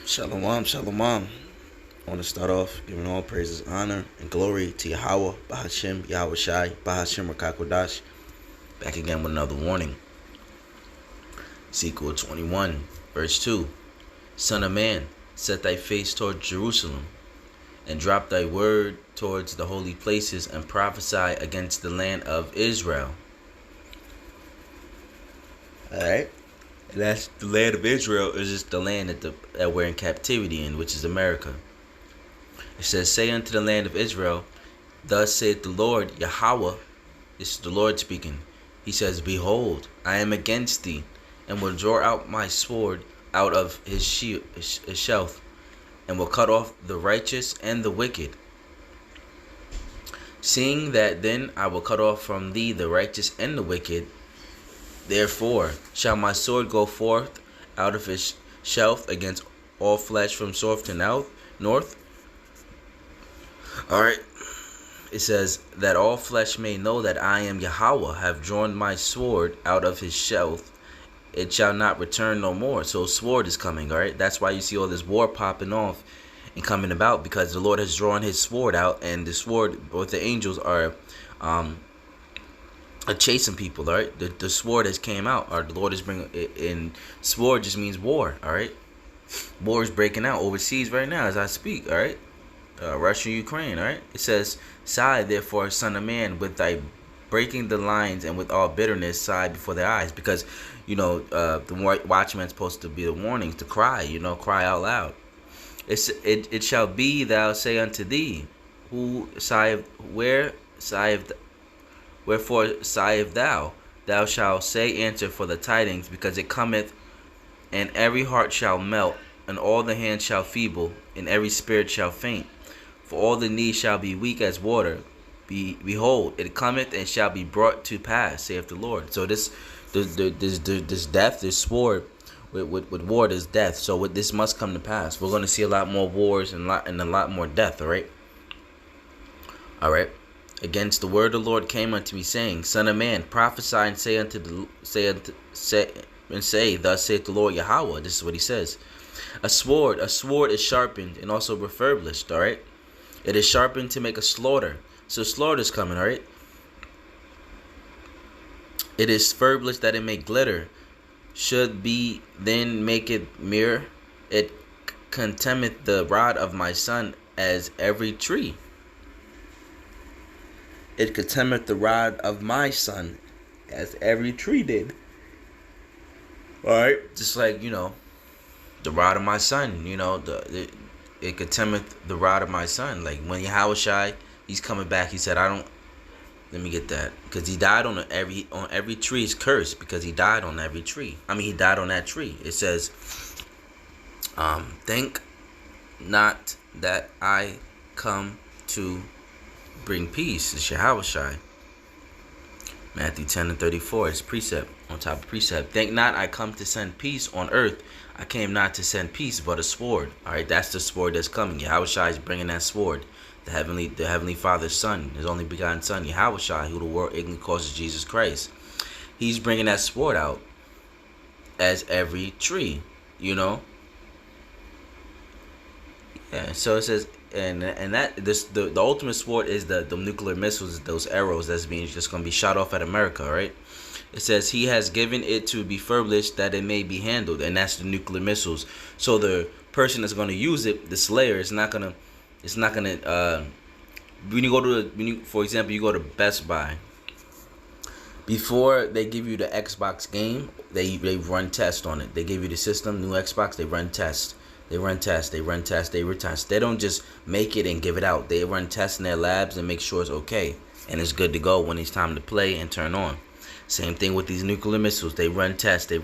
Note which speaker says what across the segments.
Speaker 1: Shalom, shalom. I want to start off giving all praises, honor, and glory to Yahweh, Bahashim, Yahweh Shai, Bahashim Rakakodash. Back again with another warning. Ezekiel 21, verse 2. Son of man, set thy face toward Jerusalem, and drop thy word towards the holy places, and prophesy against the land of Israel. Alright? And that's the land of Israel, is just the land that we're in captivity in, which is America. It says, say unto the land of Israel, thus saith the Lord Yahweh, this is the Lord speaking. He says, behold, I am against thee, and will draw out my sword out of his sheath, and will cut off the righteous and the wicked. Seeing that then I will cut off from thee the righteous and the wicked, therefore shall my sword go forth out of his sheath against all flesh from south to north. Alright. It says that all flesh may know that I am Yahweh, have drawn my sword out of his sheath. It shall not return no more. So sword is coming, alright? That's why you see all this war popping off and coming about, because the Lord has drawn his sword out, and the sword, both the angels are chasing people, alright? The sword has came out, or the Lord is bringing it in. Sword just means war, alright? War is breaking out overseas right now as I speak, alright? Russia, Ukraine, alright? It says, sigh therefore, son of man, with thy breaking the lines, and with all bitterness sigh before their eyes. Because, the watchman's supposed to be the warning to cry, cry out loud. It shall be, thou say unto thee, wherefore sigheth thou? Thou shalt say, answer for the tidings, because it cometh, and every heart shall melt, and all the hands shall feeble, and every spirit shall faint. For all the knees shall be weak as water. Behold, it cometh and shall be brought to pass, saith the Lord. So this death, this sword with war, is death. So this must come to pass. We're going to see a lot more wars and a lot more death. All right. Against the word of the Lord came unto me, saying, Son of man, prophesy and say, thus saith the Lord Yahweh. This is what he says. A sword is sharpened and also refurbished. All right. It is sharpened to make a slaughter. So slaughter is coming, all right? It is furbished that it may glitter. Should be then make it mirror. It contemneth the rod of my son as every tree. It contemneth the rod of my son as every tree did. All right? Just like, the rod of my son, it contemneth the rod of my son. Like when Yahweh Shai, he's coming back. He said, let me get that. Because he died on every tree is cursed, because he died on every tree. He died on that tree. It says, think not that I come to bring peace. It's Yahweh Shai. Matthew 10:34. It's precept on top of precept. Think not I come to send peace on earth. I came not to send peace, but a sword. All right, that's the sword that's coming. Yahweh Shai is bringing that sword. The heavenly Father's Son, his only begotten Son, Yahweh Shai, who the world ignorantly calls Jesus Christ. He's bringing that sword out as every tree. Yeah. So it says, and that the ultimate sword is the nuclear missiles, those arrows that's being just going to be shot off at America. All right. It says he has given it to be furbished that it may be handled, and that's the nuclear missiles. So the person that's going to use it, the slayer, it's not gonna. For example, you go to Best Buy. Before they give you the Xbox game, they run tests on it. They give you the system, new Xbox, they run tests. They run tests. They don't just make it and give it out. They run tests in their labs and make sure it's okay and it's good to go when it's time to play and turn on. Same thing with these nuclear missiles. They run tests to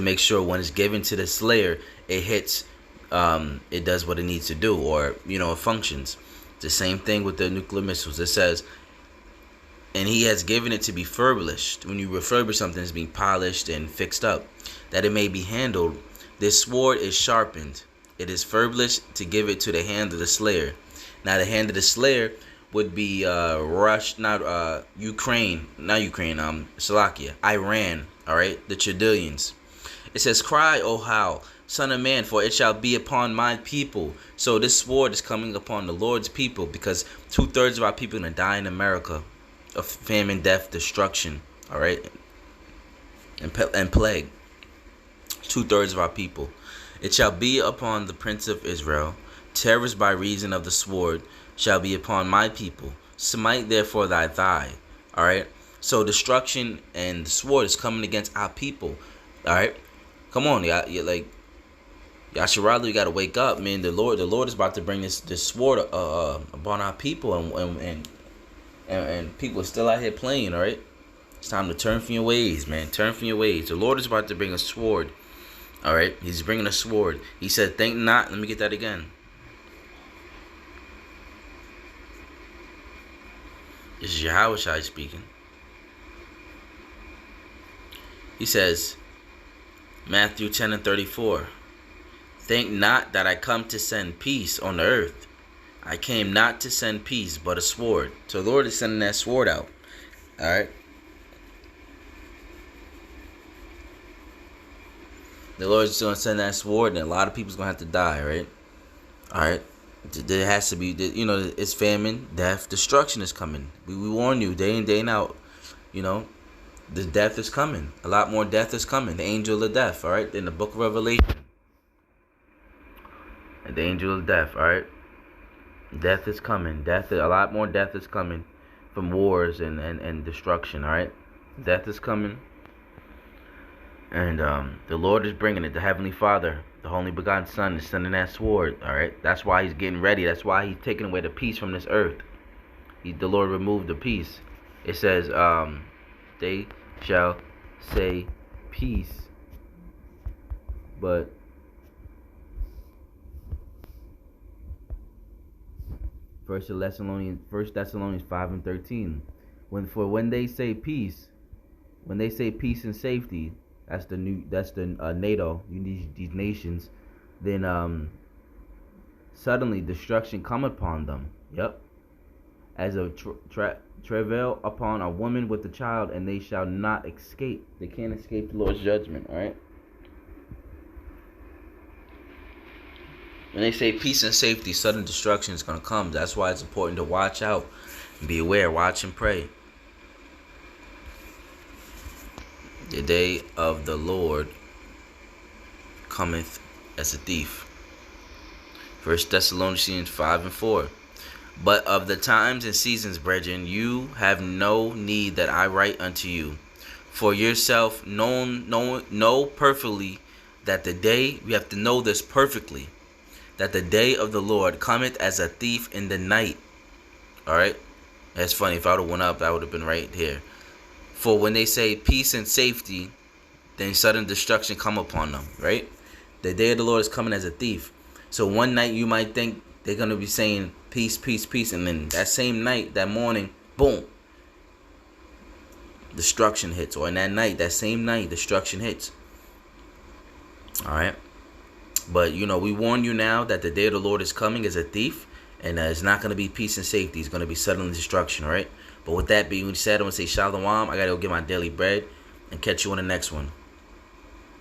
Speaker 1: make sure when it's given to the slayer, it hits, it does what it needs to do, or, it functions. It's the same thing with the nuclear missiles. It says, and he has given it to be furbished. When you refurbish something, it's being polished and fixed up, that it may be handled. This sword is sharpened. It is furbished to give it to the hand of the slayer. Now the hand of the slayer would be Slovakia, Iran, all right, the Chaldeans. It says, "Cry, O howl, son of man, for it shall be upon my people." So this sword is coming upon the Lord's people, because 2/3 of our people are gonna die in America of famine, death, destruction. All right, and plague. 2/3 of our people. "It shall be upon the prince of Israel. Terrors by reason of the sword shall be upon my people. Smite therefore thy thigh." All right. So destruction and the sword is coming against our people. All right. Come on, y'all. You like Yasharala, you gotta wake up, man. The Lord is about to bring this sword upon our people, and people are still out here playing. All right. It's time to turn from your ways, man. Turn from your ways. The Lord is about to bring a sword. All right. He's bringing a sword. He said, "Think not." Let me get that again. This is Yahushua speaking. He says, Matthew 10:34, "Think not that I come to send peace on the earth. I came not to send peace, but a sword." So the Lord is sending that sword out. All right. The Lord is going to send that sword, and a lot of people's going to have to die, right? All right. There has to be, it's famine, death, destruction is coming. We warn you day in, day out. The death is coming. A lot more death is coming. The angel of death, all right? In the book of Revelation. And the angel of death, all right? Death is coming. A lot more death is coming from wars and destruction, all right? Death is coming. And the Lord is bringing it. The Heavenly Father, the Only Begotten Son, is sending that sword, all right? That's why he's getting ready. That's why he's taking away the peace from this earth. The Lord removed the peace. It says, they shall say peace, but First Thessalonians 5:13. When they say peace and safety, that's the NATO, these nations, then suddenly destruction come upon them. Yep. As a travail upon a woman with a child, and they shall not escape. They can't escape the Lord's judgment, all right? When they say peace and safety, sudden destruction is going to come. That's why it's important to watch out and be aware, watch and pray. The day of the Lord cometh as a thief. 1 Thessalonians 5:4. "But of the times and seasons, brethren, you have no need that I write unto you. For yourself know perfectly that the day," we have to know this perfectly, "that the day of the Lord cometh as a thief in the night." All right? That's funny. If I would have went up, I would have been right here. "For when they say peace and safety, then sudden destruction come upon them." Right? The day of the Lord is coming as a thief. So one night you might think they're going to be saying peace, peace, peace. And then that same night, that morning, boom, destruction hits. Or in that same night, destruction hits. All right. But, we warn you now that the day of the Lord is coming as a thief. And it's not going to be peace and safety. It's going to be sudden destruction. All right. But with that being said, I'm going to say shalom. I got to go get my daily bread and catch you on the next one.